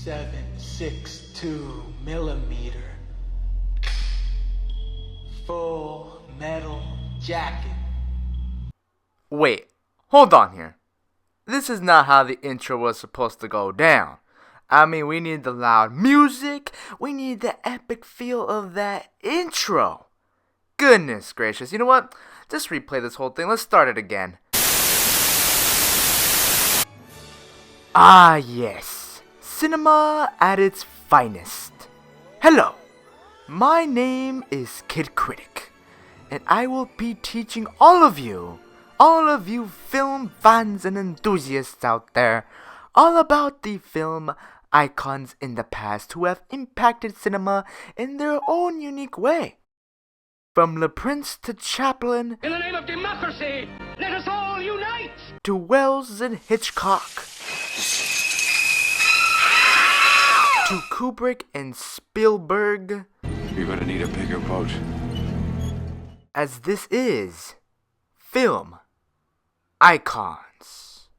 .762 millimeter full metal jacket. Wait, hold on here. This is not how the intro was supposed to go down. I mean, we need the loud music. We need the epic feel of that intro. Goodness gracious. You know what? Just replay this whole thing. Let's start it again. Ah, yes. Cinema at its finest. Hello. My name is Kid Critic, and I will be teaching all of you film fans and enthusiasts out there, all about the film icons in the past who have impacted cinema in their own unique way. From Le Prince to Chaplin, in the name of democracy, let us all unite! To Wells and Hitchcock, to Kubrick and Spielberg. You're gonna need a bigger boat. As this is Film Icons.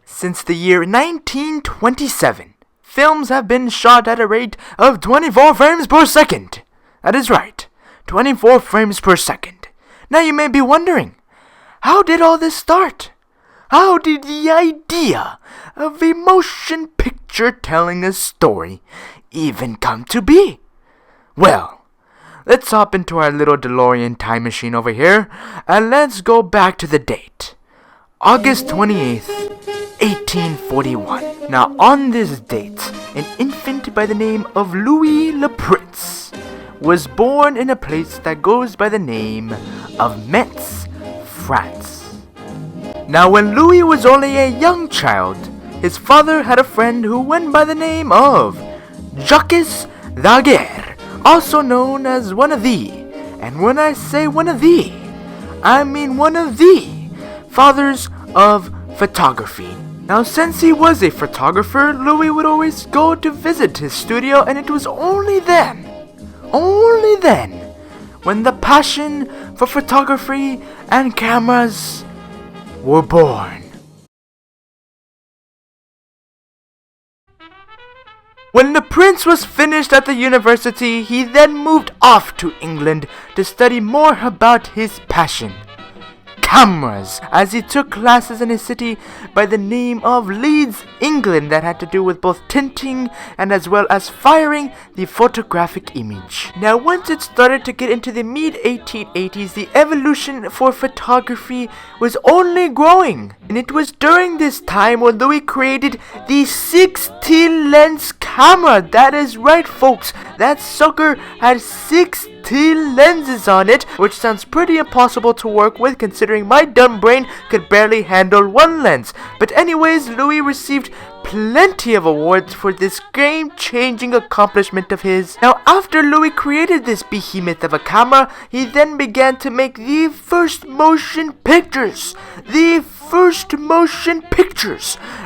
Since the year 1927, films have been shot at a rate of 24 frames per second. That is right, 24 frames per second. Now you may be wondering, how did all this start? How did the idea of a motion picture telling a story even come to be? Well, let's hop into our little DeLorean time machine over here, and let's go back to the date. August 28th, 1841. Now on this date, an infant by the name of Louis Le Prince was born in a place that goes by the name of Metz, France. Now when Louis was only a young child, his father had a friend who went by the name of Jacques Daguerre, also known as one of the, and when I say one of the, I mean one of the fathers of photography. Now since he was a photographer, Louis would always go to visit his studio, and it was only then, when the passion for photography and cameras were born. When the prince was finished at the university, he then moved off to England to study more about his passion, cameras, as he took classes in a city by the name of Leeds, England, that had to do with both tinting and as well as firing the photographic image. Now once it started to get into the mid-1880s, the evolution for photography was only growing, and it was during this time when Louis created the 16 lens camera. That is right, folks, that sucker had 16 lenses on it, which sounds pretty impossible to work with considering my dumb brain could barely handle one lens. But anyways, Louis received plenty of awards for this game-changing accomplishment of his. Now after Louis created this behemoth of a camera, he then began to make the first motion pictures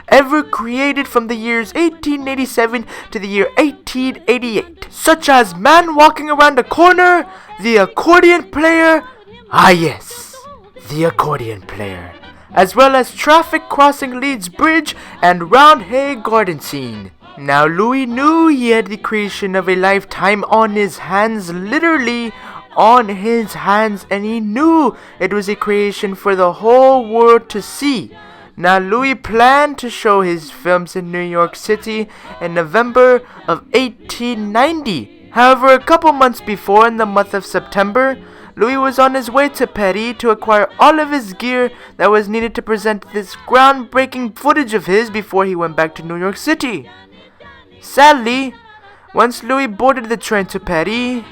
ever created from the years 1887 to the year 1888, such as Man Walking Around a Corner, The Accordion Player, ah yes, The Accordion Player, as well as Traffic Crossing Leeds Bridge and Roundhay Garden Scene. Now Louis knew he had the creation of a lifetime on his hands, literally on his hands, and he knew it was a creation for the whole world to see. Now Louis planned to show his films in New York City in November of 1890. However, a couple months before, in the month of September, Louis was on his way to Paris to acquire all of his gear that was needed to present this groundbreaking footage of his before he went back to New York City. Sadly, once Louis boarded the train to Paris,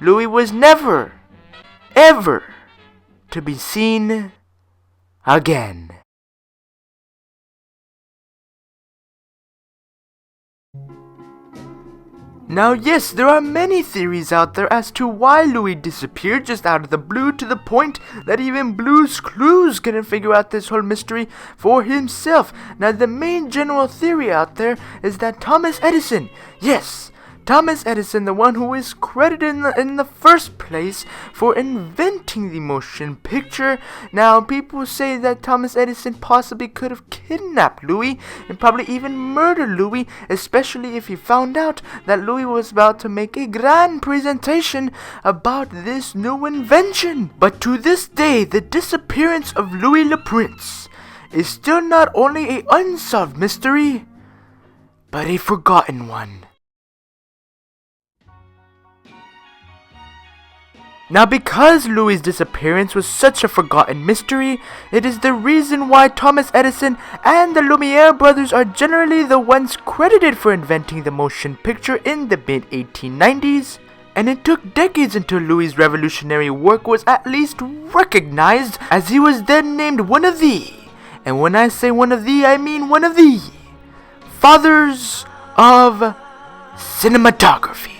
Louis was never, ever to be seen again. Now yes, there are many theories out there as to why Louis disappeared just out of the blue, to the point that even Blue's Clues couldn't figure out this whole mystery for himself. Now the main general theory out there is that Thomas Edison, yes, Thomas Edison, the one who is credited in the first place for inventing the motion picture. Now, people say that Thomas Edison possibly could have kidnapped Louis and probably even murdered Louis, especially if he found out that Louis was about to make a grand presentation about this new invention. But to this day, the disappearance of Louis le Prince is still not only an unsolved mystery, but a forgotten one. Now, because Louis' disappearance was such a forgotten mystery, it is the reason why Thomas Edison and the Lumiere brothers are generally the ones credited for inventing the motion picture in the mid-1890s. And it took decades until Louis' revolutionary work was at least recognized, as he was then named one of the, and when I say one of the, I mean one of the, fathers of cinematography.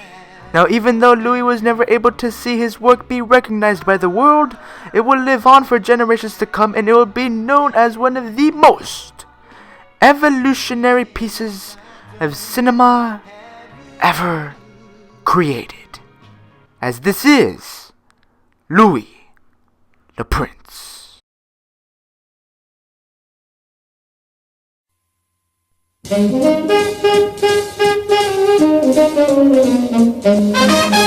Now, even though Louis was never able to see his work be recognized by the world, it will live on for generations to come, and it will be known as one of the most evolutionary pieces of cinema ever created, as this is Louis le Prince. Thank you.